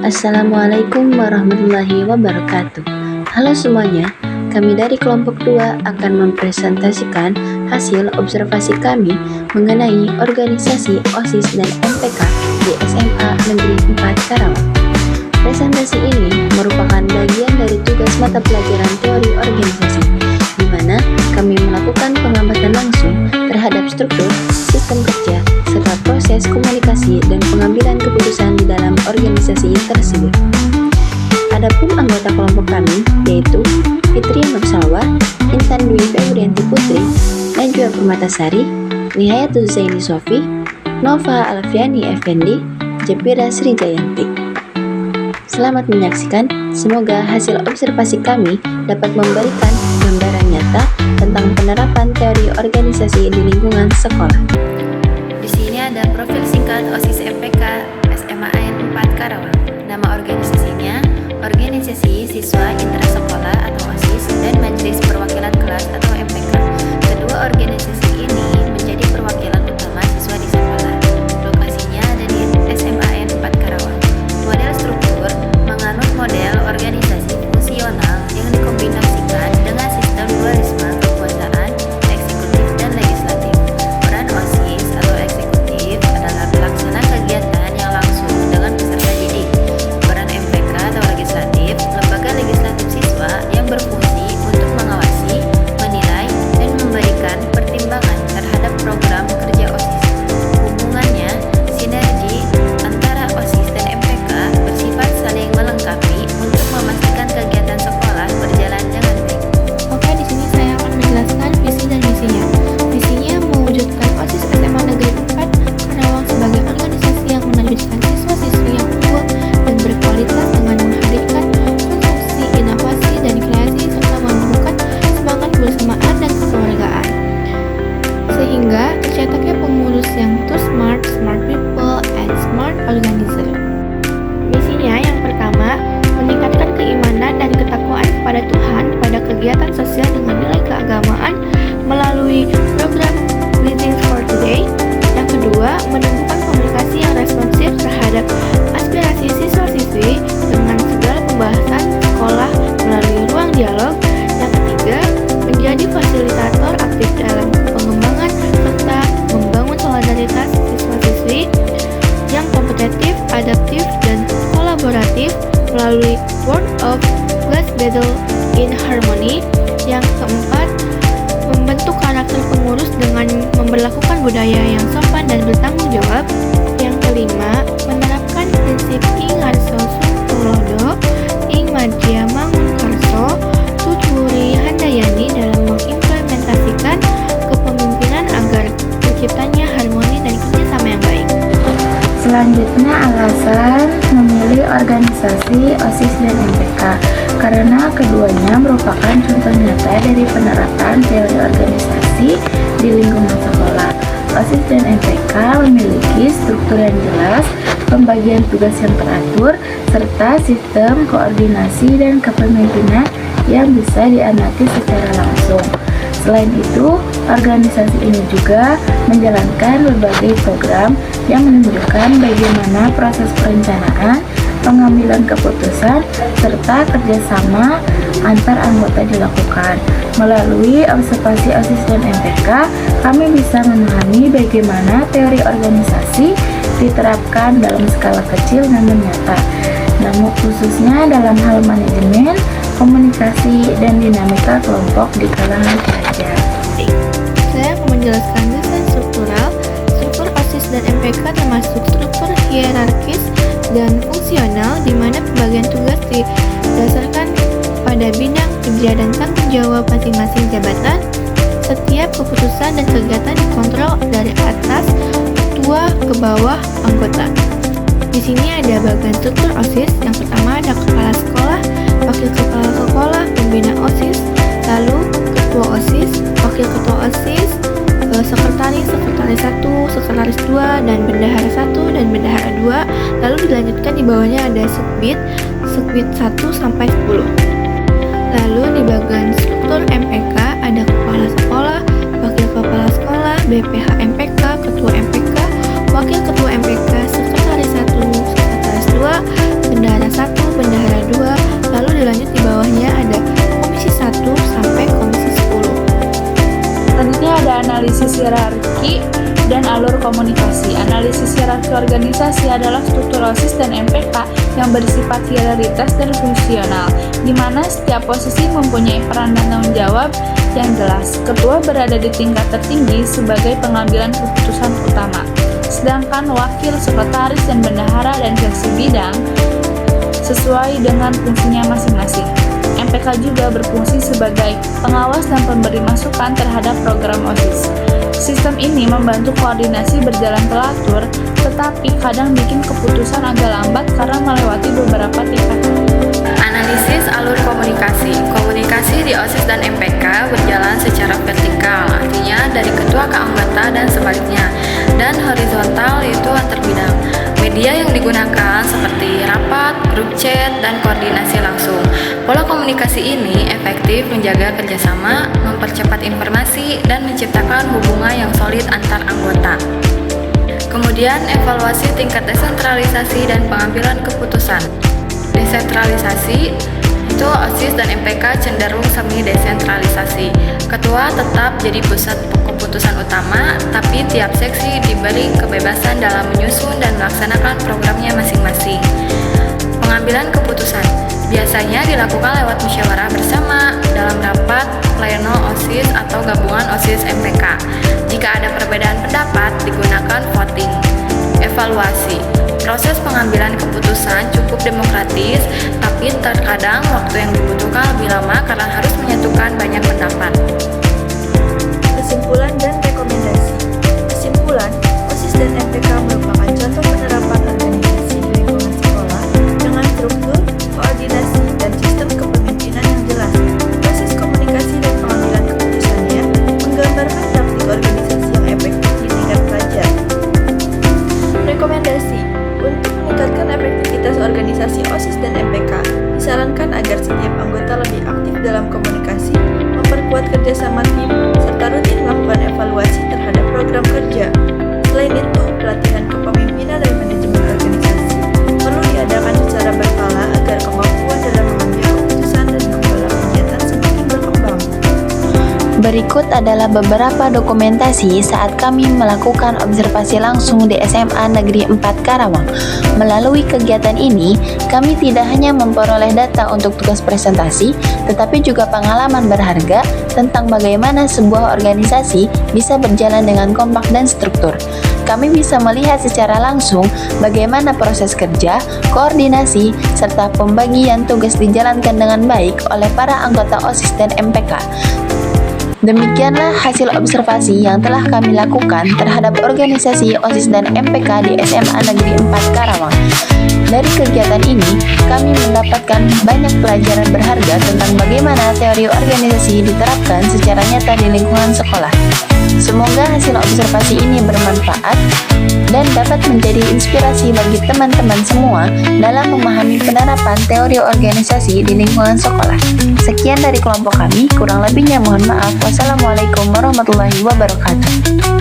Assalamualaikum warahmatullahi wabarakatuh. Halo semuanya, kami dari kelompok 2 akan mempresentasikan hasil observasi kami mengenai organisasi OSIS dan MPK di SMA Negeri 4 Karawang. Presentasi ini merupakan bagian dari tugas mata pelajaran teori organisasi, di mana kami melakukan pengamatan langsung terhadap struktur, sistem kerja, serta proses komunikasi dan pengambilan keputusan di dalam organisasi tersebut. Adapun anggota kelompok kami yaitu Fitri Nursalwa, Intan Dwi Febrianti Putri, Najwa Permatasari, Nihayatul Zaini Sofi, Nova Alfiani Effendi, Jepira Srijayanti. Selamat menyaksikan, semoga hasil observasi kami dapat memberikan gambaran nyata tentang penerapan teori organisasi di lingkungan sekolah. Di sini ada profil singkat OSIS MPK SMA N 4 Karawang. Nama organisasinya Organisasi Siswa Intrasekolah atau OSIS dan Majelis Perwakilan Kelas atau MPK. Kedua organisasi ini menjadi perwakilan utama siswa di sekolah. Lokasinya ada di SMA N 4 Karawang. Model struktur menganut model organisasi fungsional yang dikombinasikan dengan sistem dualisme kekuasaan eksekutif dan legislatif. Peran OSIS atau eksekutif adalah pelaksana kegiatan yang langsung dengan peserta didik. Peran MPK atau legislatif, lembaga legislatif siswa yang berfungsi untuk mengawasi, menilai, dan memberikan pertimbangan terhadap program kerja OSIS. Hubungannya, sinergi antara OSIS dan MPK bersifat saling melengkapi untuk memastikan kegiatan sekolah berjalan dengan baik. Oke, di sini saya akan menjelaskan visi dan misinya. Visinya mewujudkan OSIS SMA Negeri 4 Karawang sebagai organisasi yang menerbitkan siswa-siswi yang unggul dan berkualitas dengan menghadirkan konsumsi, inovasi, dan kreasi serta menemukan semangat kebersamaan dan kekeluargaan. Sehingga tercetaknya pengurus yang too smart, smart people, and smart organizer. Misinya yang pertama, meningkatkan keimanan dan ketakwaan kepada Tuhan pada kegiatan sosial dengan nilai keagamaan melalui program Greetings for Today. Yang kedua, menumbuhkan komunikasi yang responsif terhadap aspirasi siswa-siswi dengan segala pembahasan sekolah melalui ruang dialog. Yang ketiga, menjadi fasilitator aktif dalam pengembangan serta membangun solidaritas siswa-siswi yang kompetitif, adaptif, dan kolaboratif melalui Word of Class Battle in Harmony. Yang keempat, membentuk karakter pengurus dengan memberlakukan budaya yang sopan dan bertanggung jawab. Yang kelima, menerapkan prinsip Ing Ngarso Tulodo, Ing Madya Mangun Karso, Tucuri Handayani dalam mengimplementasikan kepemimpinan agar terciptanya harmoni dan kerjasama yang baik. Selanjutnya, alasan memilih organisasi OSIS dan MPK karena keduanya merupakan contoh nyata dari penerapan teori organisasi di lingkungan sekolah. OSIS dan MPK memiliki struktur yang jelas, pembagian tugas yang teratur, serta sistem koordinasi dan kepemimpinan yang bisa diamati secara langsung. Selain itu, organisasi ini juga menjalankan berbagai program yang menunjukkan bagaimana proses perencanaan, pengambilan keputusan, serta kerjasama antar anggota dilakukan. Melalui observasi OSIS dan MPK, kami bisa memahami bagaimana teori organisasi diterapkan dalam skala kecil namun nyata, namun khususnya dalam hal manajemen, komunikasi, dan dinamika kelompok di kalangan pelajar. Saya akan menjelaskan desain struktural. Struktur OSIS dan MPK termasuk struktur hierarkis dan fungsional di mana pembagian tugas didasarkan pada bidang kerja dan tanggung jawab masing-masing jabatan. Setiap keputusan dan kegiatan dikontrol dari atas ketua ke bawah anggota. Di sini ada bagian struktur OSIS. Yang pertama ada kepala sekolah, wakil kepala sekolah, pembina OSIS, lalu ketua OSIS, wakil ketua OSIS, sekretaris 1, sekretaris 2, dan bendahara 1 dan bendahara 2. Lalu dilanjutkan di bawahnya ada sekbid 1 sampai 10. Lalu di bagian struktur MPK ada kepala sekolah, wakil kepala sekolah, BPH MPK, ketua MPK, wakil ketua MPK, sekretaris 1, sekretaris 2, bendahara organisasi adalah struktur OSIS dan MPK yang bersifat hierarkitas dan fungsional, di mana setiap posisi mempunyai peran dan tanggung jawab yang jelas. Ketua berada di tingkat tertinggi sebagai pengambilan keputusan utama, sedangkan wakil, sekretaris, dan bendahara dan seksi bidang sesuai dengan fungsinya masing-masing. MPK juga berfungsi sebagai pengawas dan pemberi masukan terhadap program OSIS. Sistem ini membantu koordinasi berjalan teratur, tetapi kadang bikin keputusan agak lambat karena melewati beberapa tingkatan. Analisis alur komunikasi. Komunikasi di OSIS dan MPK berjalan secara vertikal, artinya dari ketua ke anggota dan sebaliknya, dan horizontal yaitu antar bidang. Media yang digunakan seperti rapat, grup chat, dan koordinasi langsung. Pola komunikasi ini efektif menjaga kerjasama, mempercepat informasi, dan menciptakan hubungan yang solid antar anggota. Kemudian, evaluasi tingkat desentralisasi dan pengambilan keputusan. Desentralisasi itu OSIS dan MPK cenderung semi desentralisasi. Ketua tetap jadi pusat keputusan utama, tapi tiap seksi diberi kebebasan dalam menyusun dan melaksanakan programnya masing-masing. Pengambilan keputusan biasanya dilakukan lewat musyawarah bersama dalam rapat, pleno OSIS atau gabungan OSIS MPK. Jika ada perbedaan pendapat, digunakan voting. Evaluasi. Proses pengambilan keputusan cukup demokratis, tapi terkadang waktu yang dibutuhkan lebih lama karena harus menyatukan banyak pendapat. Kesimpulan dan rekomendasi. Kesimpulan, OSIS dan MPK merupakan contoh penerapan organisasi di lingkungan sekolah dengan struktur, koordinasi, dan sistem kepemimpinan yang jelas. Proses komunikasi dan pengambilan keputusannya menggambarkan praktik organisasi yang efektif di tingkat pelajar. Rekomendasi. Untuk meningkatkan efektivitas organisasi OSIS dan MPK, disarankan agar setiap anggota lebih aktif dalam komunikasi, memperkuat kerjasama tim, serta rutin melakukan evaluasi terhadap program kerja. Selain itu, pelatihan kepemimpinan dan manajemen organisasi perlu diadakan secara berkala agar kemampuan dalam mengambil keputusan dan mengelola kegiatan semakin berkembang. Berikut adalah beberapa dokumentasi saat kami melakukan observasi langsung di SMA Negeri 4 Karawang. Melalui kegiatan ini, kami tidak hanya memperoleh data untuk tugas presentasi, tetapi juga pengalaman berharga tentang bagaimana sebuah organisasi bisa berjalan dengan kompak dan struktur. Kami bisa melihat secara langsung bagaimana proses kerja, koordinasi, serta pembagian tugas dijalankan dengan baik oleh para anggota OSIS dan MPK. Demikianlah hasil observasi yang telah kami lakukan terhadap organisasi OSIS dan MPK di SMA Negeri 4 Karawang. Dari kegiatan ini, kami mendapatkan banyak pelajaran berharga tentang bagaimana teori organisasi diterapkan secara nyata di lingkungan sekolah. Semoga hasil observasi ini bermanfaat dan dapat menjadi inspirasi bagi teman-teman semua dalam memahami penerapan teori organisasi di lingkungan sekolah. Sekian dari kelompok kami, kurang lebihnya mohon maaf. Wassalamualaikum warahmatullahi wabarakatuh.